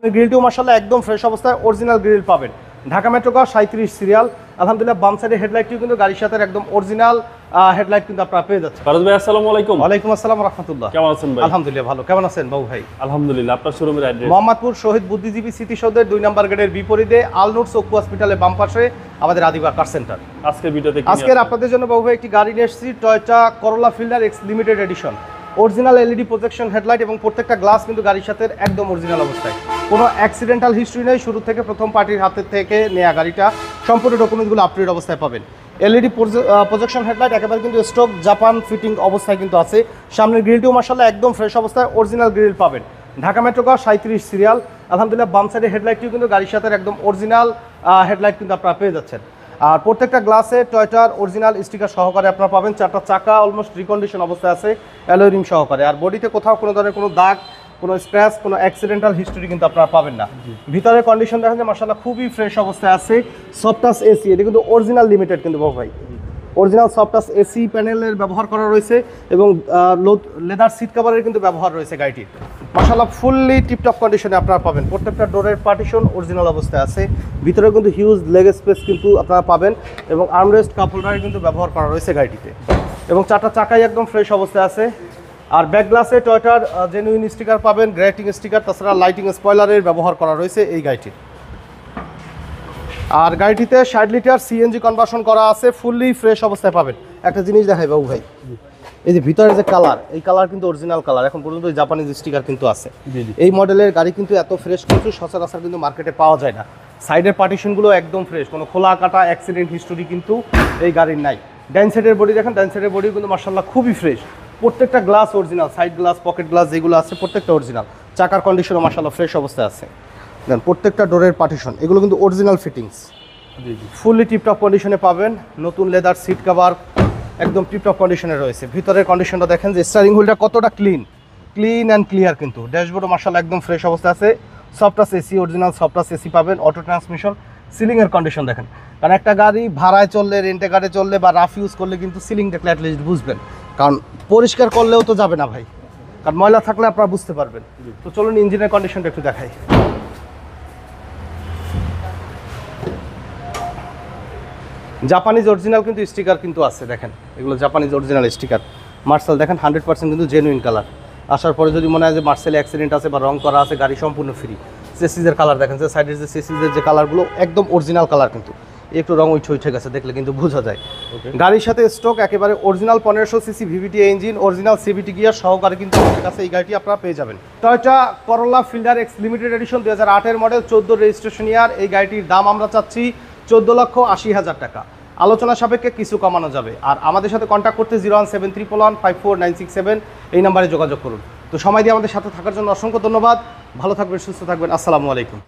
গ্রিলটিও মাশাআল্লাহ একদম ফ্রেশ অবস্থায় অরিজিনাল গ্রিল পাবেন। ঢাকা মেট্রো কার 37 সিরিয়াল। আলহামদুলিল্লাহ বাম সাইডের হেডলাইটটিও কিন্তু গাড়ির সাথে একদম অরিজিনাল হেডলাইট কিন্তু আপনারা পেয়ে যাচ্ছেন। ফারুজ ভাই আসসালামু আলাইকুম। ওয়ালাইকুম আসসালাম ওয়া রাহমাতুল্লাহ। কেমন আছেন ভাই? আলহামদুলিল্লাহ ভালো। কেমন আছেন বাবু ভাই? আলহামদুলিল্লাহ। আপনার শোরুমের অ্যাড্রেস? মোহাম্মদপুর শহীদ বুদ্ধিজীবী স্মৃতিসৌধের 2 নম্বর গেটের বিপরীতে আলনুর চক্ষু হসপিটালের বাম পাশে আমাদের আদিবা কার সেন্টার। আজকের ভিডিওতে আজকের আপনাদের জন্য বাবু ভাই একটি গাড়ি নিয়ে এসেছি, টয়োটা করোলা fielder x limited edition. Original LED projection headlight এবং প্রত্যেকটা গ্লাস কিন্তু গাড়ির সাথে একদম অরিজিনাল অবস্থায়। কোনো অ্যাক্সিডেন্টাল হিস্ট্রি নেই, শুরু থেকে প্রথম পার্টির হাতের থেকে নেওয়া গাড়িটা সম্পূর্ণ ডকুমেন্টগুলো আপডেট অবস্থায় পাবেন। এলইডি প্রজেকশন হেডলাইট একেবারে কিন্তু স্টক জাপান ফিটিং অবস্থায় কিন্তু আছে। সামনের গ্রিলটিও মাশাআল্লাহ একদম ফ্রেশ অবস্থায় অরিজিনাল গ্রিল পাবেন। ঢাকা মেট্রো কার 37 সিরিয়াল। আলহামদুলিল্লাহ বাম সাইডের হেডলাইটটিও কিন্তু গাড়ির সাথে একদম অরিজিনাল হেডলাইট কিন্তু আপনারা পেয়ে যাচ্ছেন। আর প্রত্যেকটা গ্লাসে টয়োটার অরিজিনাল স্টিকার সহকারে আপনারা পাবেন। 4টা চাকা অলমোস্ট রিকন্ডিশন অবস্থায় আছে অ্যালয় রিম সহকারে। আর বডিতে কোথাও কোনো ধরনের কোনো দাগ, কোনো স্ক্র্যাচ, কোনো অ্যাক্সিডেন্টাল হিস্ট্রি কিন্তু আপনারা পাবেন না। ভিতরের কন্ডিশন দেখেন যে মাশাআল্লাহ খুবই ফ্রেশ অবস্থায় আছে। সফট টাচ এসি, এটা কিন্তু অরিজিনাল লিমিটেড কিন্তু বাবু ভাই। অরিজিনাল সফট টাচ এসি প্যানেলের ব্যবহার করা রয়েছে এবং লেদার সিট কভারের কিন্তু ব্যবহার রয়েছে গাড়িটির। মাশাআল্লাহ ফুললি টিপটপ কন্ডিশনে আপনারা পাবেন। প্রত্যেকটা ডোরের পার্টিশন অরিজিনাল অবস্থায় আছে। ভিতরে কিন্তু হিউজ লেগ স্পেস কিন্তু আপনারা পাবেন এবং আর্মরেস্ট কাপ হোল্ডার কিন্তু ব্যবহার করা রয়েছে গাড়িটিতে। এবং 4টা চাকাই একদম ফ্রেশ অবস্থায় আছে। আর ব্যাক গ্লাসে টয়োটার জেনুইন স্টিকার পাবেন, গ্রেটিং স্টিকার, তাছাড়া লাইটিং স্পয়লারের ব্যবহার করা রয়েছে এই গাড়িটির। আর গাড়িটিতে 60 লিটার সিএনজি কনভার্সন করা আছে, ফুললি ফ্রেশ অবস্থায় পাবেন। একটা জিনিস দেখাই বাবু ভাই, এই যে ভিতরে যে কালার, এই কালার কিন্তু অরিজিনাল কালার। এখন পর্যন্ত জাপানিজ স্টিকার কিন্তু আছে। এই মডেলের গাড়ি কিন্তু এত ফ্রেশ কিছু সচরাচর কিন্তু মার্কেটে পাওয়া যায় না। সাইডের পার্টিশনগুলো একদম ফ্রেশ, কোনো খোলা কাটা অ্যাক্সিডেন্ট হিস্টোরি কিন্তু এই গাড়ির নাই। ডাইন সাইডের বডি দেখেন, ডাইন সাইডের বডি কিন্তু মাশাআল্লাহ খুবই ফ্রেশ। প্রত্যেকটা glass original, side glass, pocket glass যেগুলো আছে প্রত্যেকটা অরিজিনাল। চাকার কন্ডিশনও মাশাআল্লাহ ফ্রেশ অবস্থায় আছে। দেন প্রত্যেকটা ডোরের পার্টিশন এগুলো কিন্তু অরিজিনাল ফিটিংস, ফুললি টিপটপ কন্ডিশনে পাবেন। নতুন লেদার সিট কভার একদম টিপটপ কন্ডিশনে রয়েছে। ভিতরের কন্ডিশনটা দেখেন যে স্টিয়ারিং হুইলটা কতটা ক্লিন অ্যান্ড ক্লিয়ার কিন্তু। ড্যাশবোর্ডও মাশাআল্লাহ একদম ফ্রেশ অবস্থায় আছে। Soft touch AC, original soft touch AC পাবেন। Auto transmission. সিলিংয়ের কন্ডিশন দেখেন, কারণ একটা গাড়ি ভাড়ায় চললে, রেন্টে গাড়ি চললে বা রাফ ইউজ করলে কিন্তু সিলিং দেখলে অ্যাটলিস্ট বুঝবেন, কারণ পরিষ্কার করলেও তো যাবে না ভাই, কারণ ময়লা থাকলে আপনারা বুঝতে পারবেন। তো চলুন ইঞ্জিনের কন্ডিশনটা একটু দেখাই। জাপানিজ অরিজিনাল কিন্তু স্টিকার কিন্তু আছে, দেখেন এগুলো জাপানিজ অরিজিনাল স্টিকার। মার্সেল দেখেন 100% কিন্তু জেনুইন কালার। আসার পরে যদি মনে হয় যে মার্সেলে অ্যাক্সিডেন্ট আছে বা রং করা আছে, গাড়ি সম্পূর্ণ ফ্রি। চেসিসের কালার দেখেন, যে সাইডের যে চেসিসের যে কালারগুলো একদম অরিজিনাল কালার কিন্তু। একটু রং উঠে গেছে দেখলে কিন্তু বোঝা যায়। গাড়ির সাথে স্টক একেবারে original 1500 CC VVT engine, original CVT gear সহকারে কিন্তু আমাদের কাছে এই গাড়িটি আপনারা পেয়ে যাবেন। টয়োটা করোলা fielder x limited edition 2008 model, 14 registration ইয়ার। এই গাড়িটির দাম আমরা চাচ্ছি 14,80,000 টাকা। আলোচনা সাপেক্ষে কিছু কমানো যাবে। আর আমাদের সাথে কন্ট্যাক্ট করতে 01731154967 এই নাম্বারে যোগাযোগ করুন। তো সময় দিয়ে আমাদের সাথে থাকার জন্য অসংখ্য ধন্যবাদ। ভালো থাকবেন, সুস্থ থাকবেন। আসসালামু আলাইকুম।